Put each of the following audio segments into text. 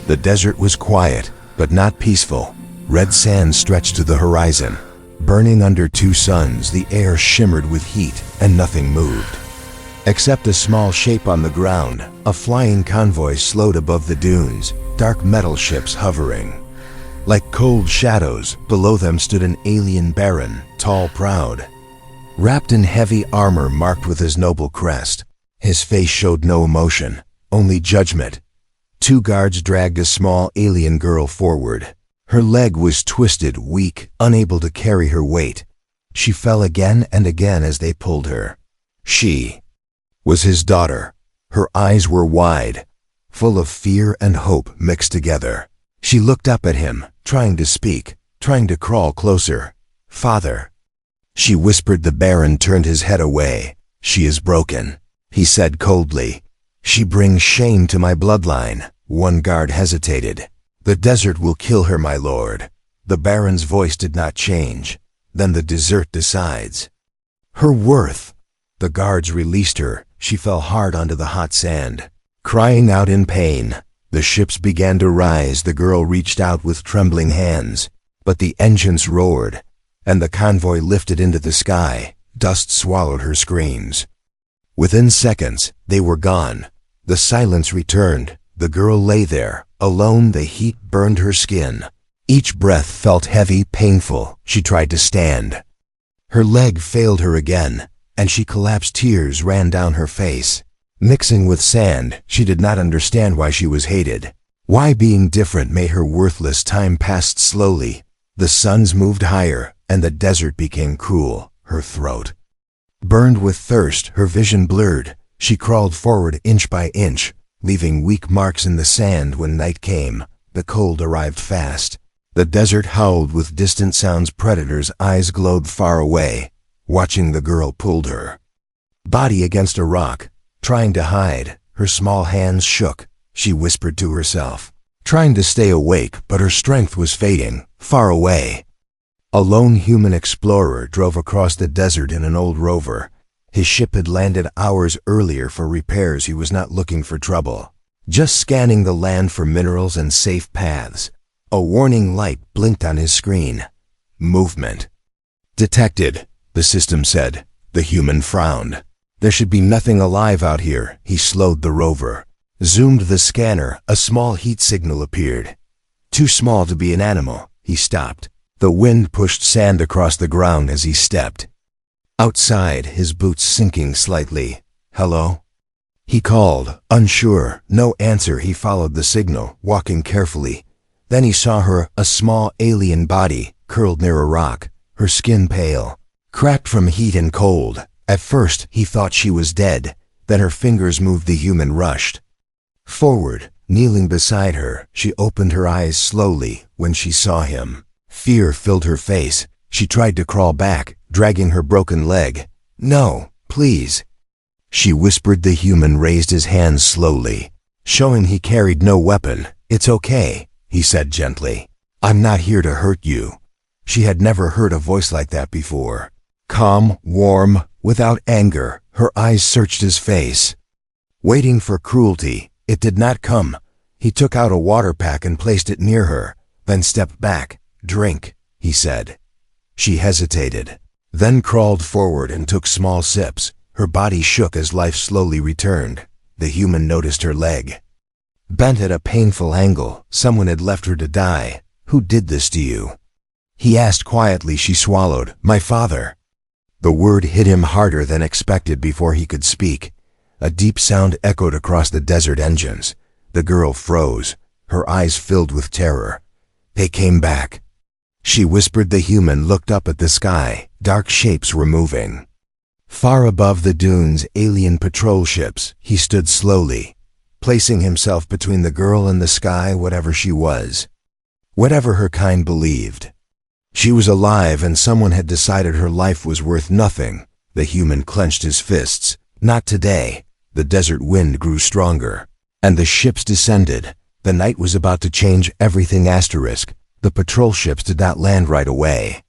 The desert was quiet, but not peaceful. Red sand stretched to the horizon. Burning under two suns, the air shimmered with heat, and nothing moved. Except a small shape on the ground, a flying convoy slowed above the dunes, dark metal ships hovering. Like cold shadows, below them stood an alien baron, tall, proud. Wrapped in heavy armor marked with his noble crest, his face showed no emotion, only judgment. Two guards dragged a small alien girl forward. Her leg was twisted, weak, unable to carry her weight. She fell again and again as they pulled her. She was his daughter. Her eyes were wide, full of fear and hope mixed together. She looked up at him, trying to speak, trying to crawl closer. "Father," she whispered. The Baron turned his head away. "She is broken," he said coldly. "She brings shame to my bloodline." One guard hesitated. "The desert will kill her, my lord." The Baron's voice did not change. "Then the desert decides." "Her worth." The guards released her. She fell hard onto the hot sand, crying out in pain. The ships began to rise. The girl reached out with trembling hands, but the engines roared, and the convoy lifted into the sky. Dust swallowed her screams. Within seconds, they were gone. The silence returned. The girl lay there, alone. The heat burned her skin. Each breath felt heavy, painful. She tried to stand. Her leg failed her again, and she collapsed. Tears ran down her face. Mixing with sand, she did not understand why she was hated, why being different made her worthless. Time passed slowly. The suns moved higher, and the desert became cruel. Her throat burned with thirst, her vision blurred. She crawled forward inch by inch, leaving weak marks in the sand. When night came, the cold arrived fast. The desert howled with distant sounds. Predators' eyes glowed far away, watching. The girl pulled her body against a rock, trying to hide. Her small hands shook. She whispered to herself, trying to stay awake, but her strength was fading. Far away, a lone human explorer drove across the desert in an old rover. His ship had landed hours earlier for repairs. He was not looking for trouble, just scanning the land for minerals and safe paths. A warning light blinked on his screen. Movement detected, the system said. The human frowned. There should be nothing alive out here. He slowed the rover, zoomed the scanner. A small heat signal appeared. Too small to be an animal. He stopped. The wind pushed sand across the ground as he stepped. Outside, his boots sinking slightly. "Hello?" he called, unsure. No answer. He followed the signal, walking carefully. Then he saw her, a small alien body, curled near a rock, her skin pale, cracked from heat and cold. At first, he thought she was dead. Then her fingers moved. The human rushed forward, kneeling beside her. She opened her eyes slowly when she saw him. Fear filled her face. She tried to crawl back, dragging her broken leg. "No, please," she whispered. The human raised his hands slowly, showing he carried no weapon. "It's okay," he said gently. "I'm not here to hurt you." She had never heard a voice like that before. Calm, warm, without anger. Her eyes searched his face, waiting for cruelty. It did not come. He took out a water pack and placed it near her, then stepped back. "Drink," he said. She hesitated, then crawled forward and took small sips. Her body shook as life slowly returned. The human noticed her leg, bent at a painful angle. Someone had left her to die. "Who did this to you?" he asked quietly. She swallowed. "My father." The word hit him harder than expected. Before he could speak, a deep sound echoed across the desert engines. The girl froze, her eyes filled with terror. "They came back," she whispered. The human looked up at the sky. Dark shapes were moving. Far above the dunes, alien patrol ships. He stood slowly, placing himself between the girl and the sky. Whatever she was, whatever her kind believed, she was alive, and someone had decided her life was worth nothing. The human clenched his fists. "Not today." The desert wind grew stronger, and the ships descended. The night was about to change everything. The patrol ships did not land right away.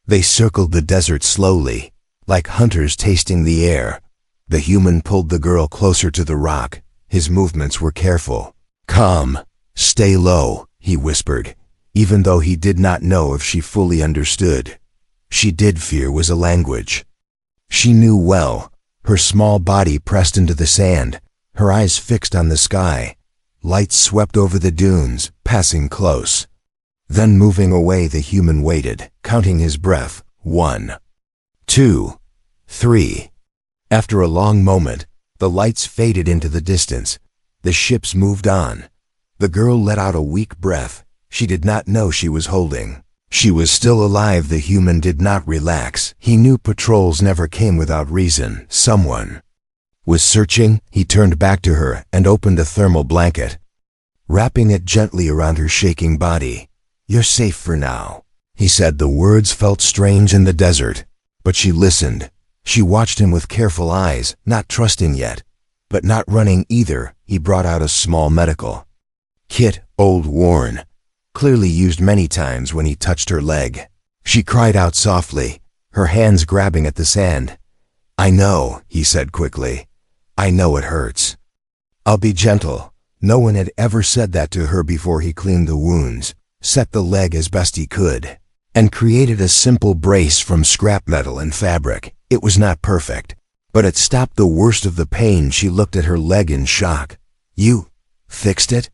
They circled the desert slowly, like hunters tasting the air. The human pulled the girl closer to the rock. His movements were careful, calm. "Stay low," he whispered, even though he did not know if she fully understood. She did fear was a language. She knew well, her small body pressed into the sand, her eyes fixed on the sky. Lights swept over the dunes, passing close. Then moving away, the human waited, counting his breath. 1, 2, 3. After a long moment, the lights faded into the distance. The ships moved on. The girl let out a weak breath. She did not know she was holding. She was still alive. The human did not relax. He knew patrols never came without reason. Someone was searching. He turned back to her and opened a thermal blanket, wrapping it gently around her shaking body. "You're safe for now," he said. The words felt strange in the desert, but she listened. She watched him with careful eyes, not trusting yet, but not running either. He brought out a small medical kit, old, worn, clearly used many times. When he touched her leg, she cried out softly, her hands grabbing at the sand. "I know," he said quickly. "I know it hurts. I'll be gentle." No one had ever said that to her before. He cleaned the wounds, set the leg as best he could, and created a simple brace from scrap metal and fabric. It was not perfect, but it stopped the worst of the pain. She looked at her leg in shock. "You fixed it?"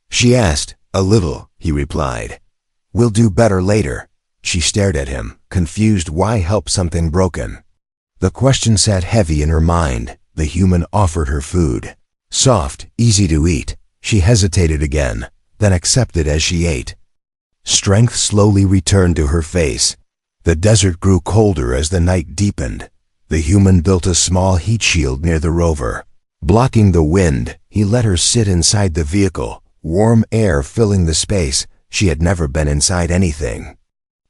she asked. "A little," he replied. "We'll do better later." She stared at him, confused. Why help something broken? The question sat heavy in her mind. The human offered her food. Soft, easy to eat. She hesitated again, then accepted as she ate. Strength slowly returned to her face. The desert grew colder as the night deepened. The human built a small heat shield near the rover, blocking the wind. He let her sit inside the vehicle, warm air filling the space. She had never been inside anything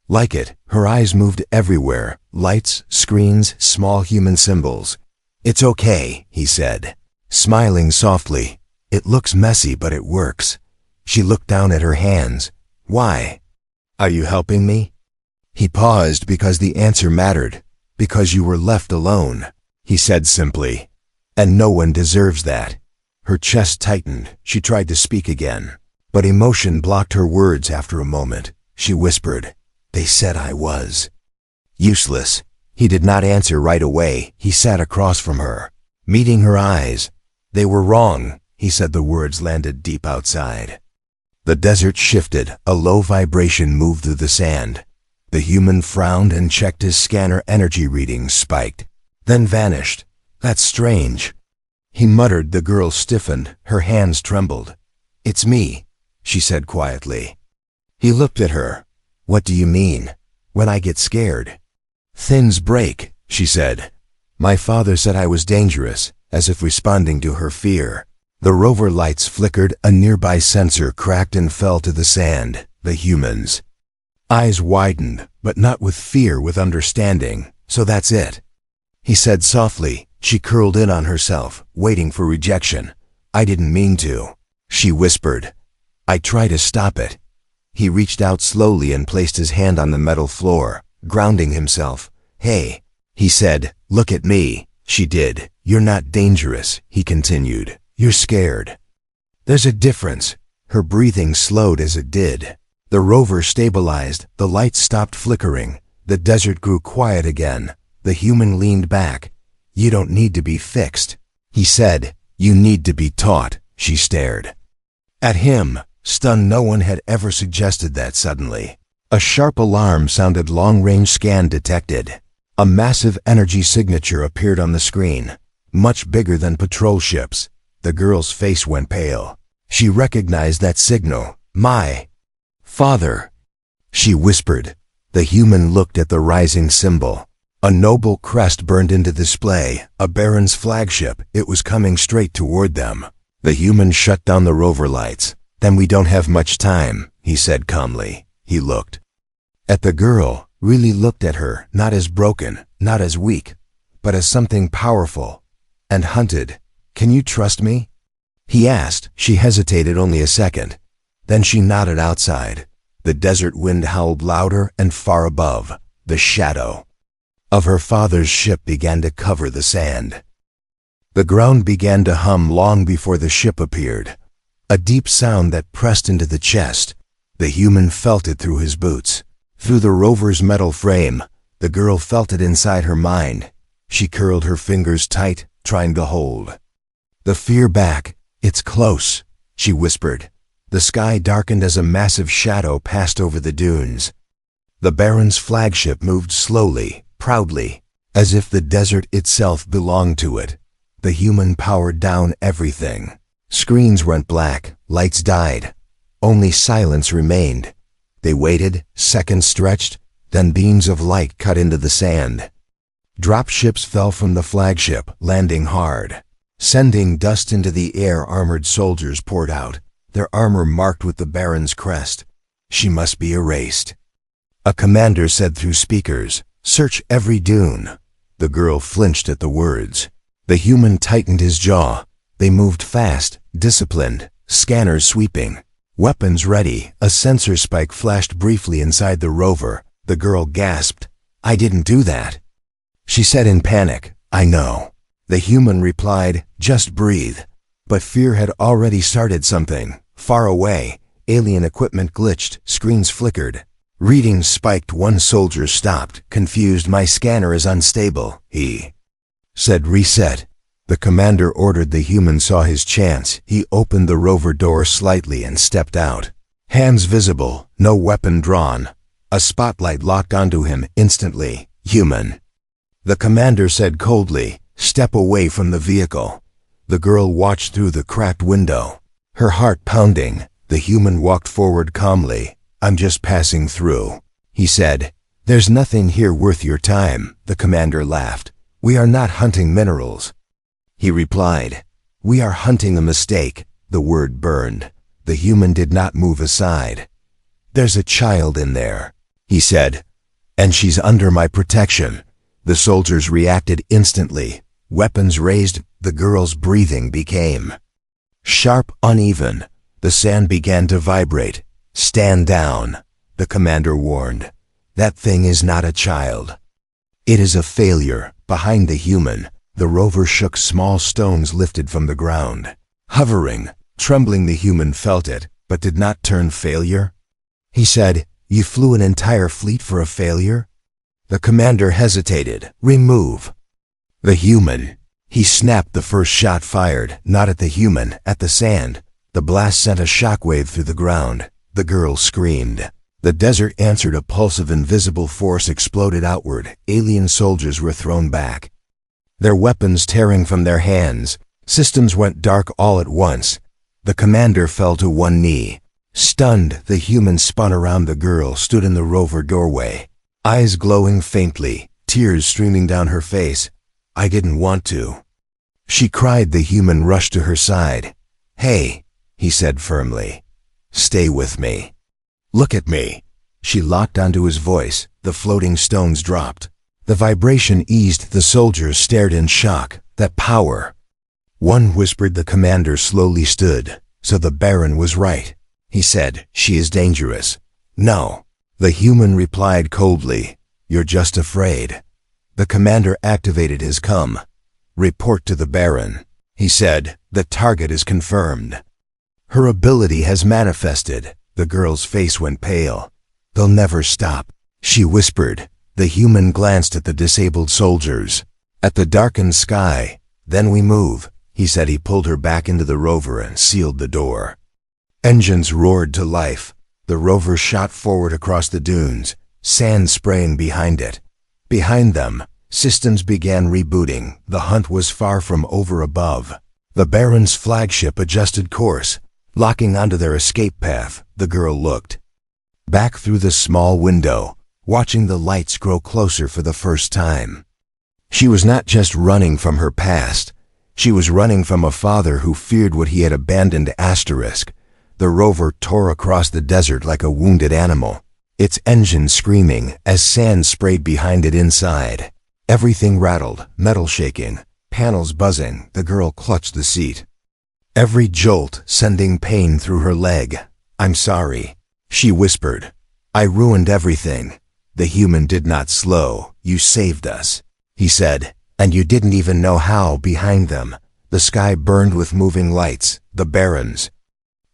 like it. Her eyes moved everywhere, lights, screens, small human symbols. "It's okay," he said, smiling softly. "It looks messy, but it works." She looked down at her hands. "Why? Are you helping me?" He paused because the answer mattered. "Because you were left alone," he said simply. "And no one deserves that." Her chest tightened. She tried to speak again, but emotion blocked her words. After a moment, she whispered, "They said I was useless." He did not answer right away. He sat across from her, meeting her eyes. "They were wrong," he said. The words landed deep outside. The desert shifted. A low vibration moved through the sand. The human frowned and checked his scanner. Energy readings spiked, then vanished. "That's strange," he muttered. The girl stiffened. Her hands trembled. "It's me," she said quietly. He looked at her. "What do you mean?" "When I get scared, things break," she said. "My father said I was dangerous," as if responding to her fear. The rover lights flickered. A nearby sensor cracked and fell to the sand. The human's eyes widened, but not with fear, with understanding. "So that's it," he said softly. She curled in on herself, waiting for rejection. "I didn't mean to," she whispered. "I try to stop it." He reached out slowly and placed his hand on the metal floor, grounding himself. "Hey," he said, "look at me." She did. "You're not dangerous," he continued. "You're scared. There's a difference." Her breathing slowed as it did. The rover stabilized. The lights stopped flickering. The desert grew quiet again. The human leaned back. "You don't need to be fixed," he said. "You need to be taught." She stared at him, stunned. No one had ever suggested that. Suddenly, a sharp alarm sounded. Long-range scan detected. A massive energy signature appeared on the screen, much bigger than patrol ships. The girl's face went pale. She recognized that signal. "My father," she whispered. The human looked at the rising symbol. A noble crest burned into display, a baron's flagship. It was coming straight toward them. The human shut down the rover lights. "Then we don't have much time," he said calmly. He looked at the girl, really looked at her, not as broken, not as weak, but as something powerful and hunted. "Can you trust me?" he asked. She hesitated only a second. Then she nodded. Outside, the desert wind howled louder, and far above, the shadow of her father's ship began to cover the sand. The ground began to hum long before the ship appeared. A deep sound that pressed into the chest. The human felt it through his boots. Through the rover's metal frame, the girl felt it inside her mind. She curled her fingers tight, trying to hold the fear back. "It's close," she whispered. The sky darkened as a massive shadow passed over the dunes. The Baron's flagship moved slowly, proudly, as if the desert itself belonged to it. The human powered down everything. Screens went black, lights died. Only silence remained. They waited, seconds stretched, then beams of light cut into the sand. Drop ships fell from the flagship, landing hard. Sending dust into the air, armored soldiers poured out, their armor marked with the Baron's crest. "She must be erased," a commander said through speakers. "Search every dune." The girl flinched at the words. The human tightened his jaw. They moved fast, disciplined, scanners sweeping. Weapons ready. A sensor spike flashed briefly inside the rover. The girl gasped. "I didn't do that," she said in panic. "I know." The human replied, "Just breathe." But fear had already started something. Far away, alien equipment glitched, screens flickered. Readings spiked. One soldier stopped, confused. "My scanner is unstable," he said. "Reset." The commander ordered. The human saw his chance. He opened the rover door slightly and stepped out. Hands visible, no weapon drawn. A spotlight locked onto him instantly. "Human," the commander said coldly. "Step away from the vehicle." The girl watched through the cracked window, her heart pounding. The human walked forward calmly. "I'm just passing through," he said. "There's nothing here worth your time," the commander laughed. "We are not hunting minerals," he replied. "We are hunting a mistake." The word burned. The human did not move aside. "There's a child in there," he said, "and she's under my protection." The soldiers reacted instantly. Weapons raised. The girl's breathing became sharp, uneven. The sand began to vibrate. "Stand down," the commander warned. "That thing is not a child. It is a failure." Behind the human, the rover shook. Small stones lifted from the ground. Hovering, trembling, the human felt it, but did not turn. "Failure?" he said. "You flew an entire fleet for a failure?" The commander hesitated. "Remove the human." He snapped. The first shot fired, not at the human, at the sand. The blast sent a shockwave through the ground. The girl screamed. The desert answered. A pulse of invisible force exploded outward. Alien soldiers were thrown back, their weapons tearing from their hands. Systems went dark all at once. The commander fell to one knee. Stunned, the human spun around. The girl stood in the rover doorway, eyes glowing faintly, tears streaming down her face. "I didn't want to," she cried. The human rushed to her side. "Hey," he said firmly. "Stay with me. Look at me." She locked onto his voice. The floating stones dropped. The vibration eased. The soldiers stared in shock. That power. One whispered. The commander slowly stood. "So the Baron was right," he said. "She is dangerous." "No," the human replied coldly. "You're just afraid." The commander activated his report to the Baron, he said. "The target is confirmed. Her ability has manifested." The girl's face went pale. "They'll never stop," she whispered. The human glanced at the disabled soldiers, at the darkened sky. "Then we move," he said. He pulled her back into the rover and sealed the door. Engines roared to life. The rover shot forward across the dunes, sand spraying behind it. Behind them, systems began rebooting. The hunt was far from over above. The Baron's flagship adjusted course, locking onto their escape path. The girl looked back through the small window, watching the lights grow closer for the first time. She was not just running from her past. She was running from a father who feared what he had abandoned. The rover tore across the desert like a wounded animal, its engine screaming as sand sprayed behind it. Inside, everything rattled, metal shaking, panels buzzing. The girl clutched the seat, every jolt sending pain through her leg. "I'm sorry," she whispered. "I ruined everything." The human did not slow. "You saved us," he said, "and you didn't even know how." Behind them, the sky burned with moving lights. The Baron's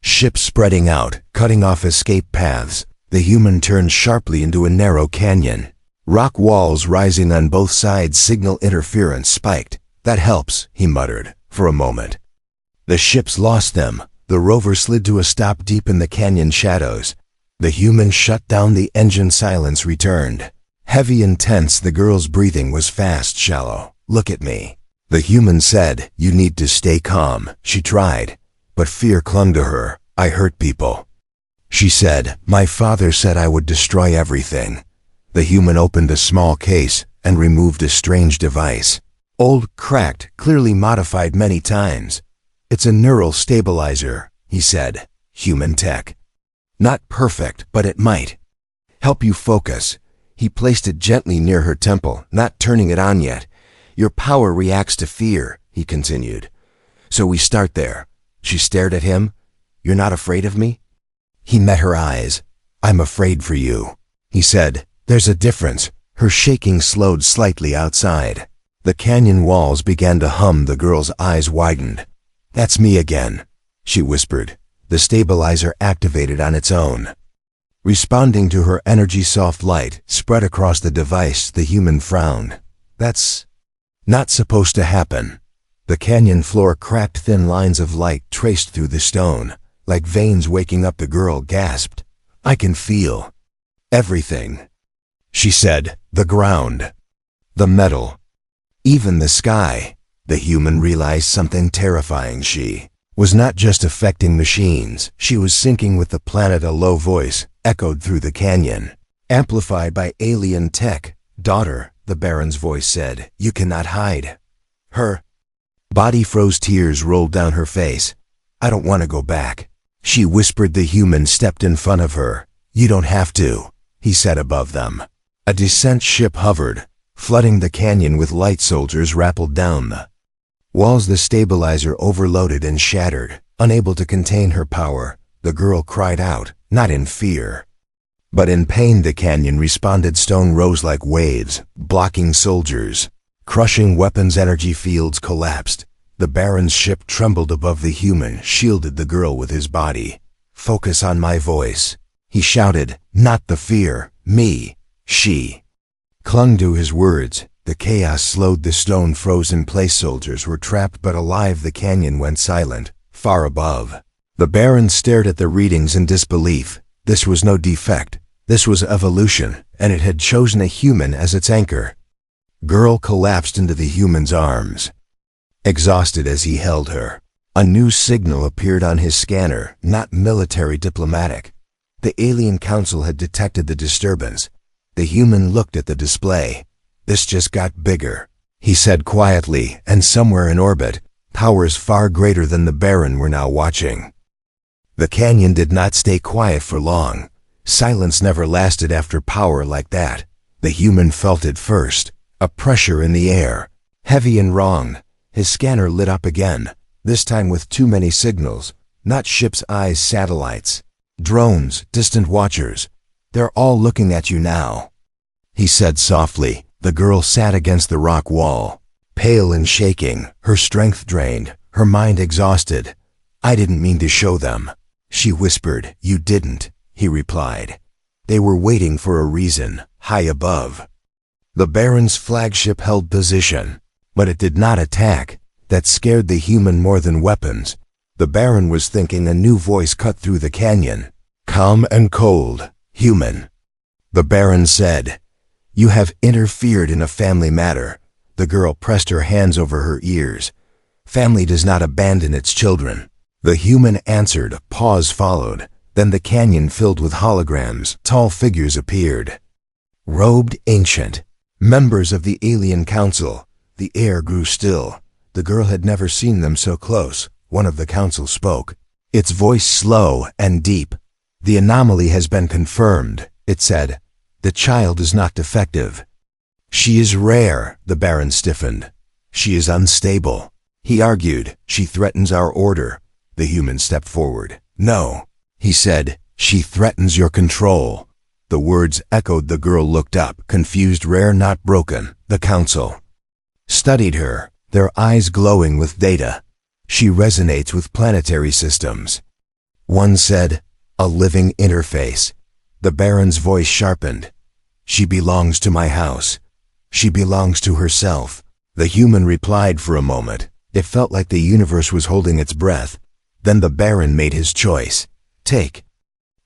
Ships spreading out, cutting off escape paths. The human turned sharply into a narrow canyon. Rock walls rising on both sides signal interference spiked. That helps, he muttered, for a moment. The ships lost them. The rover slid to a stop deep in the canyon shadows. The human shut down the engine. Silence returned. Heavy and tense, the girl's breathing was fast, shallow. Look at me. The human said, you need to stay calm. She tried, but fear clung to her. I hurt people. She said, my father said I would destroy everything. The human opened a small case and removed a strange device. Old, cracked, clearly modified many times. It's a neural stabilizer, he said. Human tech. Not perfect, but it might help you focus. He placed it gently near her temple, not turning it on yet. Your power reacts to fear, he continued. So we start there. She stared at him. You're not afraid of me? He met her eyes. I'm afraid for you, he said. There's a difference. Her shaking slowed slightly outside. The canyon walls began to hum. The girl's eyes widened. That's me again, she whispered. The stabilizer activated on its own. Responding to her energy, soft light spread across the device. The human frowned. That's not supposed to happen. The canyon floor cracked. Thin lines of light traced through the stone, like veins waking up. The girl gasped. I can feel everything, she said. The ground, the metal, even the sky. The human realized something terrifying. She was not just affecting machines. She was syncing with the planet. A low voice echoed through the canyon, amplified by alien tech. Daughter, the Baron's voice said, you cannot hide. Her body froze. Tears rolled down her face. I don't want to go back, she whispered. The human stepped in front of her. You don't have to, he said. Above them, a descent ship hovered, flooding the canyon with light. Soldiers rappelled down the walls. The stabilizer overloaded and shattered. Unable to contain her power, the girl cried out, not in fear, but in pain. The canyon responded. Stone rose like waves, blocking soldiers, crushing weapons. Energy fields collapsed. The Baron's ship trembled above. The human shielded the girl with his body. Focus on my voice, he shouted, not the fear, me. She clung to his words. The chaos slowed. The stone froze in place. Soldiers were trapped but alive. The canyon went silent, far above. The Baron stared at the readings in disbelief. This was no defect. This was evolution, and it had chosen a human as its anchor. Girl collapsed into the human's arms, exhausted as he held her. A new signal appeared on his scanner, not military, diplomatic. The alien council had detected the disturbance. The human looked at the display. This just got bigger, he said quietly, and somewhere in orbit, powers far greater than the Baron were now watching. The canyon did not stay quiet for long. Silence never lasted after power like that. The human felt it first, a pressure in the air, heavy and wrong. His scanner lit up again, this time with too many signals. Not ships' eyes, satellites, drones, distant watchers. They're all looking at you now, he said softly. The girl sat against the rock wall, pale and shaking, her strength drained, her mind exhausted. I didn't mean to show them, she whispered. You didn't, he replied. They were waiting for a reason, high above. The Baron's flagship held position, but it did not attack. That scared the human more than weapons. The Baron was thinking. A new voice cut through the canyon. Calm and cold, human, the Baron said. You have interfered in a family matter. The girl pressed her hands over her ears. Family does not abandon its children. The human answered. A pause followed. Then the canyon filled with holograms. Tall figures appeared, robed, ancient, members of the alien council. The air grew still. The girl had never seen them so close. One of the council spoke, its voice slow and deep. The anomaly has been confirmed, it said. The child is not defective. She is rare. The Baron stiffened. She is unstable, he argued. She threatens our order. The human stepped forward. No, he said. She threatens your control. The words echoed. The girl looked up, confused. Rare, not broken. The council studied her, their eyes glowing with data. She resonates with planetary systems. One said, "A living interface." The Baron's voice sharpened. "She belongs to my house. She belongs to herself." The human replied for a moment. It felt like the universe was holding its breath. Then the Baron made his choice. "Take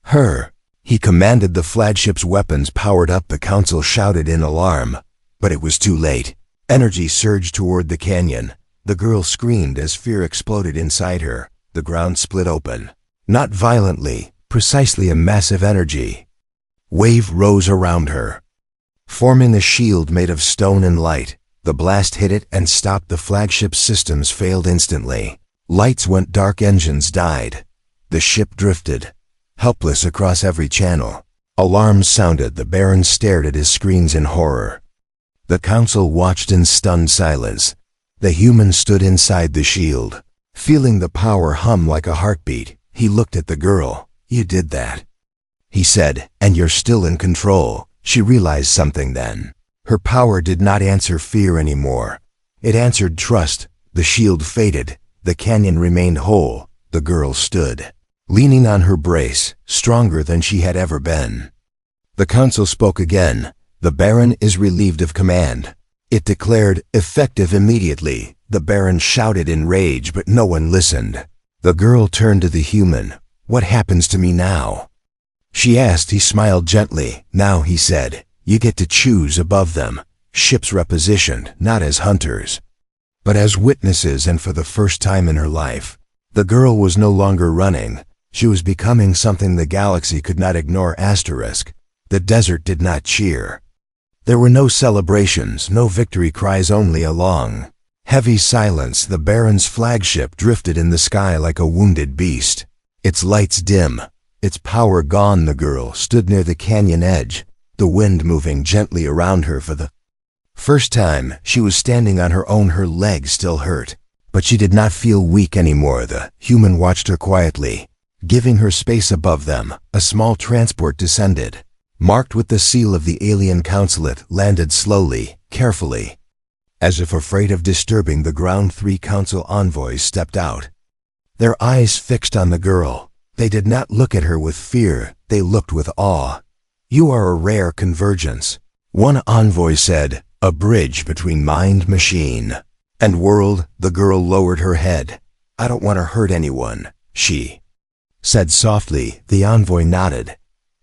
her." He commanded. The flagship's weapons powered up. The council shouted in alarm. But it was too late. Energy surged toward the canyon. The girl screamed as fear exploded inside her. The ground split open. Not violently, precisely a massive energy wave rose around her, forming a shield made of stone and light. The blast hit it and stopped. The flagship's systems failed instantly. Lights went dark, engines died. The ship drifted, helpless across every channel. Alarms sounded. The Baron stared at his screens in horror. The council watched in stunned silence. The human stood inside the shield, feeling the power hum like a heartbeat. He looked at the girl. "You did that," he said, "and you're still in control." She realized something then. Her power did not answer fear anymore. It answered trust. The shield faded. The canyon remained whole. The girl stood, leaning on her brace, stronger than she had ever been. The council spoke again. "The Baron is relieved of command," it declared, effective immediately. The Baron shouted in rage, but no one listened. The girl turned to the human. "What happens to me now?" she asked. He smiled gently. "Now," he said, "you get to choose above them. Ships repositioned, not as hunters, but as witnesses." And for the first time in her life, the girl was no longer running. She was becoming something the galaxy could not ignore. Asterisk. The desert did not cheer. There were no celebrations, no victory cries, only a long, heavy silence. The Baron's flagship drifted in the sky like a wounded beast, its lights dim, its power gone. The girl stood near the canyon edge, the wind moving gently around her. For the first time, she was standing on her own. Her legs still hurt, but she did not feel weak anymore. The human watched her quietly, giving her space above them. A small transport descended, marked with the seal of the alien consulate, landed slowly, carefully, as if afraid of disturbing the ground. 3 council envoys stepped out, their eyes fixed on the girl. They did not look at her with fear, they looked with awe. "You are a rare convergence," one envoy said, "a bridge between mind, machine, and world." The girl lowered her head. "I don't want to hurt anyone," she said softly. The envoy nodded.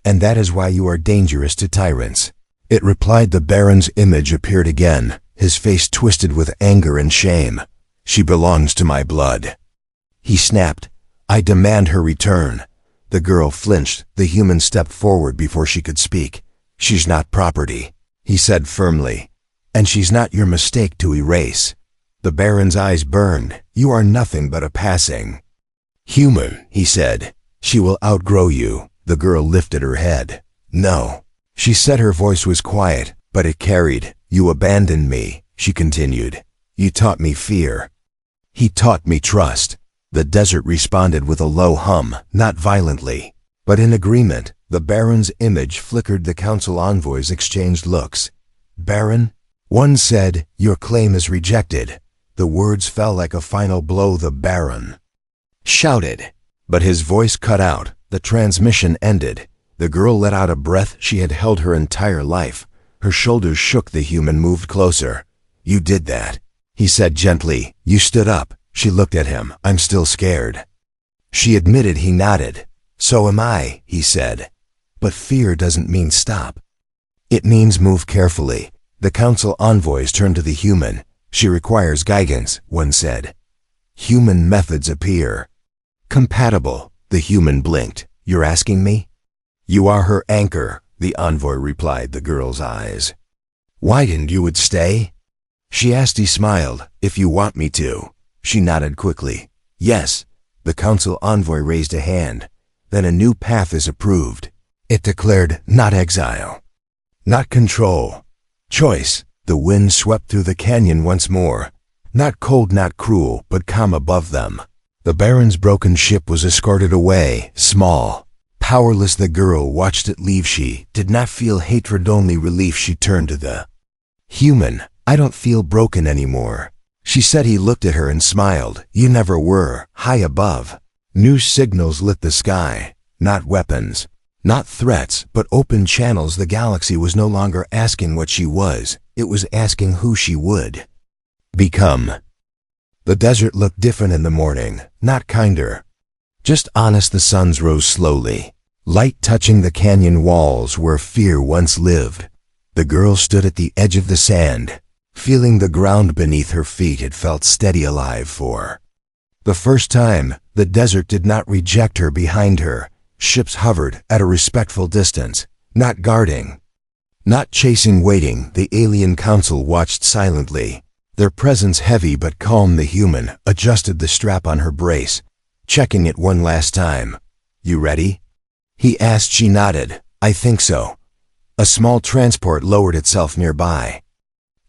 "And that is why you are dangerous to tyrants," it replied. The Baron's image appeared again, his face twisted with anger and shame. "She belongs to my blood," he snapped. "I demand her return." The girl flinched. The human stepped forward before she could speak. "She's not property," he said firmly, "and she's not your mistake to erase." The Baron's eyes burned. "You are nothing but a passing human," he said. "She will outgrow you." The girl lifted her head. "No," she said. Her voice was quiet, but it carried. "You abandoned me," she continued. "You taught me fear. He taught me trust." The desert responded with a low hum, not violently, but in agreement. The Baron's image flickered. The council envoys exchanged looks. "Baron," one said, "your claim is rejected." The words fell like a final blow. The Baron shouted, but his voice cut out. The transmission ended. The girl let out a breath. She had held her entire life. Her shoulders shook. The human moved closer. "You did that," he said gently. "You stood up." She looked at him. "I'm still scared," she admitted. He nodded. "So am I," he said. "But fear doesn't mean stop. It means move carefully." The council envoys turned to the human. "She requires guidance," one said. "Human methods appear compatible." The human blinked. "You're asking me?" "You are her anchor," the envoy replied. The girl's eyes widened. "You would stay?" she asked. He smiled. "If you want me to." She nodded quickly. "Yes." The council envoy raised a hand. "Then a new path is approved," it declared. "Not exile, not control. Choice." The wind swept through the canyon once more. Not cold, not cruel, but calm above them. The Baron's broken ship was escorted away, small, powerless. The girl watched it leave. She did not feel hatred, only relief. She turned to the human. "I don't feel broken anymore," she said. He looked at her and smiled. "You never were. High above, New signals lit the sky, not weapons, not threats, but open channels. The galaxy was no longer asking what she was, it was asking who she would become. The desert looked different in the morning, not kinder, just honest. The suns rose slowly, light touching the canyon walls where fear once lived. The girl stood at the edge of the sand, feeling the ground beneath her feet. It felt steady, alive. For the first time, the desert did not reject her. Behind her, ships hovered at a respectful distance, not guarding, not chasing, waiting. The alien council watched silently, their presence heavy but calm. The human adjusted the strap on her brace, checking it one last time. "You ready?" he asked. She nodded. "I think so." A small transport lowered itself nearby.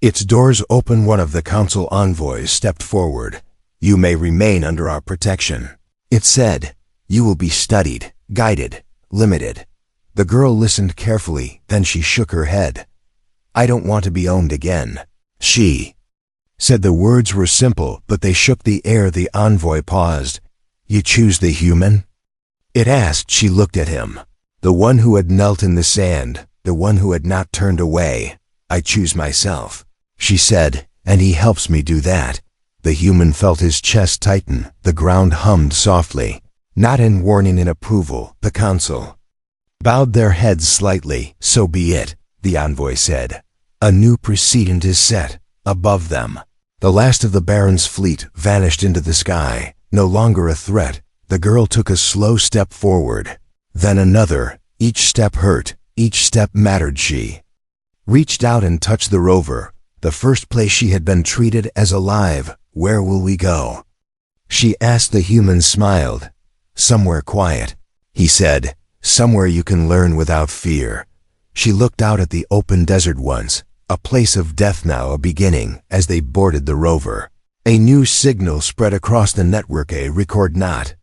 Its doors open. One of the council envoys stepped forward. "You may remain under our protection," it said. "You will be studied, guided, limited." The girl listened carefully, then she shook her head. "I don't want to be owned again," she said. The words were simple, but they shook the air. The envoy paused. "You choose the human?" it asked. She looked at him. The one who had knelt in the sand, the one who had not turned away. "I choose myself," she said, "and he helps me do that." The human felt his chest tighten. The ground hummed softly, not in warning, in approval. The council bowed their heads slightly. "So be it," the envoy said. "A new precedent is set above them." The last of the Baron's fleet vanished into the sky, no longer a threat. The girl took a slow step forward, then another. Each step hurt, each step mattered. She reached out and touched the rover, the first place she had been treated as alive. "Where will we go?" she asked. The human smiled. "Somewhere quiet," he said. "Somewhere you can learn without fear." She looked out at the open desert once, a place of death, now a beginning. As they boarded the rover, a new signal spread across the network, a record not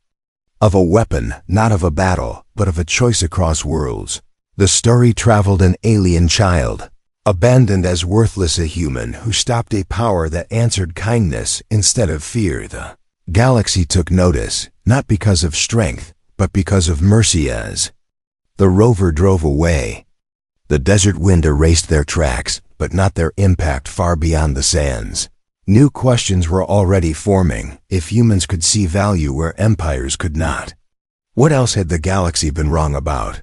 of a weapon, not of a battle, but of a choice across worlds. The story traveled an alien child, abandoned as worthless, a human who stopped a power that answered kindness instead of fear. The galaxy took notice, not because of strength, but because of mercy. As the rover drove away, the desert wind erased their tracks, but not their impact. Far beyond the sands, new questions were already forming. If humans could see value where empires could not, what else had the galaxy been wrong about?